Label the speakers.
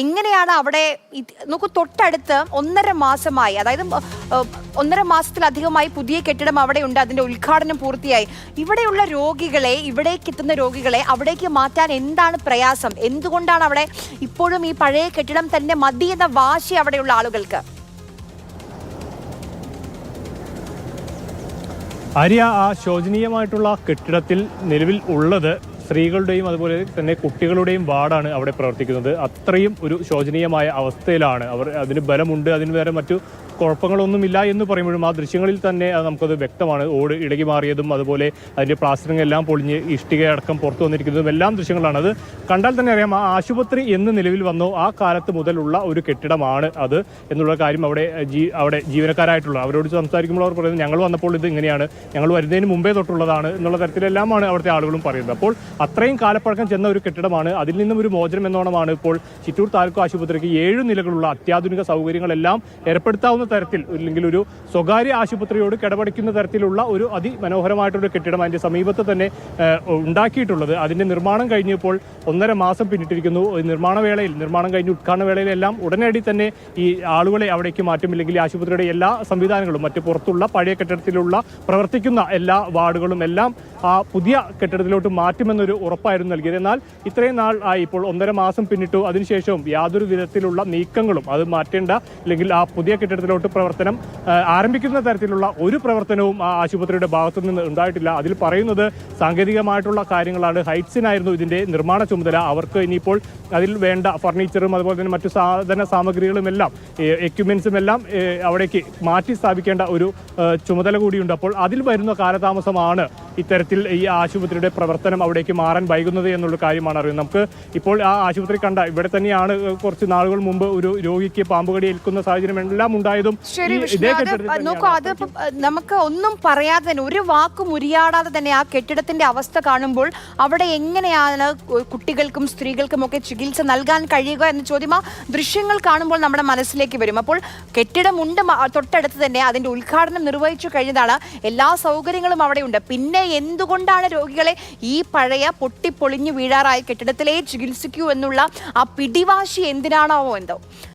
Speaker 1: എങ്ങനെയാണ് അവിടെ നമുക്ക് തൊട്ടടുത്ത് 1.5 മാസമായി, അതായത് 1.5 മാസത്തിലധികമായി പുതിയ കെട്ടിടം അവിടെ ഉണ്ട്, അതിന്റെ ഉദ്ഘാടനം പൂർത്തിയായി. ഇവിടെയുള്ള രോഗികളെ, ഇവിടേക്ക് എത്തുന്ന രോഗികളെ അവിടേക്ക് മാറ്റാൻ എന്താണ് പ്രയാസം? എന്തുകൊണ്ടാണ് അവിടെ ഇപ്പോഴും ഈ പഴയ കെട്ടിടം തന്നെ മതി എന്ന വാശി അവിടെയുള്ള ആളുകൾക്ക്?
Speaker 2: ആര്യ, ആ ശോചനീയമായിട്ടുള്ള കെട്ടിടത്തിൽ നിലവിൽ ഉള്ളത് സ്ത്രീകളുടെയും അതുപോലെ തന്നെ കുട്ടികളുടെയും വാർഡാണ് അവിടെ പ്രവർത്തിക്കുന്നത്. അത്രയും ഒരു ശോചനീയമായ അവസ്ഥയിലാണ് അവർ. അതിന് ബലമുണ്ട്, അതിന് വേറെ മറ്റു കുഴപ്പങ്ങളൊന്നുമില്ല എന്ന് പറയുമ്പോഴും ആ ദൃശ്യങ്ങളിൽ തന്നെ നമുക്കത് വ്യക്തമാണ്. ഓട് ഇടകി മാറിയതും അതുപോലെ അതിൻ്റെ പ്ലാസ്റ്ററിംഗ് എല്ലാം പൊളിഞ്ഞ് ഇഷ്ടികയടക്കം പുറത്തു വന്നിരിക്കുന്നതും എല്ലാം ദൃശ്യങ്ങളാണ്. അത് കണ്ടാൽ തന്നെ അറിയാം ആ ആശുപത്രി എന്ന് നിലവിൽ വന്നോ ആ കാലത്ത് മുതലുള്ള ഒരു കെട്ടിടമാണ് അത് എന്നുള്ള കാര്യം അവിടെ ജീവനക്കാരായിട്ടുള്ള അവരോട് സംസാരിക്കുമ്പോൾ അവർ പറയുന്നത് ഞങ്ങൾ വന്നപ്പോൾ ഇത് ഇങ്ങനെയാണ്, ഞങ്ങൾ വരുന്നതിന് മുമ്പേ തൊട്ടുള്ളതാണ് എന്നുള്ള തരത്തിലെല്ലാമാണ് അവിടുത്തെ ആളുകളും പറയുന്നത്. അപ്പോൾ അത്രയും കാലപ്പഴക്കം ചെന്ന ഒരു കെട്ടിടമാണ്. അതിൽ നിന്നും ഒരു മോചനം എന്നോണമാണ് ഇപ്പോൾ ചിറ്റൂർ താലൂക്ക് ആശുപത്രിക്ക് 7 നിലകളുള്ള അത്യാധുനിക സൗകര്യങ്ങളെല്ലാം ഏർപ്പെടുത്താവുന്ന തരത്തിൽ, അല്ലെങ്കിൽ ഒരു സ്വകാര്യ ആശുപത്രിയോട് കിടപടിക്കുന്ന തരത്തിലുള്ള ഒരു അതിമനോഹരമായിട്ടൊരു കെട്ടിടം അതിന്റെ സമീപത്ത് തന്നെ ഉണ്ടാക്കിയിട്ടുള്ളത്. അതിന്റെ നിർമ്മാണം കഴിഞ്ഞപ്പോൾ 1.5 മാസം പിന്നിട്ടിരിക്കുന്നു. നിർമ്മാണം കഴിഞ്ഞ് ഉദ്ഘാടന വേളയിലെല്ലാം ഉടനടി തന്നെ ഈ ആളുകളെ അവിടേക്ക് മാറ്റുമില്ലെങ്കിൽ ആശുപത്രിയുടെ എല്ലാ സംവിധാനങ്ങളും മറ്റ് പുറത്തുള്ള പഴയ കെട്ടിടത്തിലുള്ള പ്രവർത്തിക്കുന്ന എല്ലാ വാർഡുകളും എല്ലാം ആ പുതിയ കെട്ടിടത്തിലോട്ട് മാറ്റുമെന്നൊരു ഉറപ്പായിരുന്നു നൽകിയത്. എന്നാൽ ഇത്രയും നാൾ ആയി, ഇപ്പോൾ 1.5 മാസം പിന്നിട്ടു. അതിനുശേഷവും യാതൊരു വിധത്തിലുള്ള നീക്കങ്ങളും അത് മാറ്റേണ്ട അല്ലെങ്കിൽ ആ പുതിയ കെട്ടിടത്തിലോട്ട് പ്രവർത്തനം ആരംഭിക്കുന്ന തരത്തിലുള്ള ഒരു പ്രവർത്തനവും ആ ആശുപത്രിയുടെ ഭാഗത്തു നിന്ന് ഉണ്ടായിട്ടില്ല. അതിൽ പറയുന്നത് സാങ്കേതികമായിട്ടുള്ള കാര്യങ്ങളാണ്. ഹൈറ്റ്സിനായിരുന്നു ഇതിന്റെ നിർമ്മാണ ചുമതല. അവർക്ക് ഇനിയിപ്പോൾ അതിൽ വേണ്ട ഫർണിച്ചറും അതുപോലെ തന്നെ മറ്റു സാധന സാമഗ്രികളും എല്ലാം എക്യുപ്മെന്റ്സും എല്ലാം അവിടേക്ക് മാറ്റി സ്ഥാപിക്കേണ്ട ഒരു ചുമതല കൂടിയുണ്ട്. അപ്പോൾ അതിൽ വരുന്ന കാലതാമസമാണ് ഇത്തരത്തിൽ ഈ ആശുപത്രിയുടെ പ്രവർത്തനം അവിടേക്ക് മാറാൻ വൈകുന്നത് എന്നുള്ള കാര്യമാണ് അറിയുന്നത്. നമുക്ക് ഇപ്പോൾ ആ ആശുപത്രി കണ്ട ഇവിടെ തന്നെയാണ് കുറച്ച് നാളുകൾ മുമ്പ് ഒരു രോഗിക്ക് പാമ്പുകടി ഏൽക്കുന്ന സാഹചര്യം എല്ലാം ഉണ്ടായതും.
Speaker 1: നോക്കൂ, അത് നമുക്ക് ഒന്നും പറയാതെ തന്നെ, ഒരു വാക്കും ഉരിയാടാതെ തന്നെ ആ കെട്ടിടത്തിന്റെ അവസ്ഥ കാണുമ്പോൾ അവിടെ എങ്ങനെയാണ് കുട്ടികൾക്കും സ്ത്രീകൾക്കും ഒക്കെ ചികിത്സ നൽകാൻ കഴിയുക എന്ന ചോദ്യം ആ ദൃശ്യങ്ങൾ കാണുമ്പോൾ നമ്മുടെ മനസ്സിലേക്ക് വരും. അപ്പോൾ കെട്ടിടമുണ്ട് തൊട്ടടുത്ത് തന്നെ, അതിന്റെ ഉദ്ഘാടനം നിർവഹിച്ചു കഴിഞ്ഞതാണ്, എല്ലാ സൗകര്യങ്ങളും അവിടെ ഉണ്ട്. പിന്നെ എന്തുകൊണ്ടാണ് രോഗികളെ ഈ പഴയ പൊട്ടിപ്പൊളിഞ്ഞു വീഴാറായ കെട്ടിടത്തിലേ ചികിത്സിക്കൂ എന്നുള്ള ആ പിടിവാശി എന്തിനാണോ എന്തോ.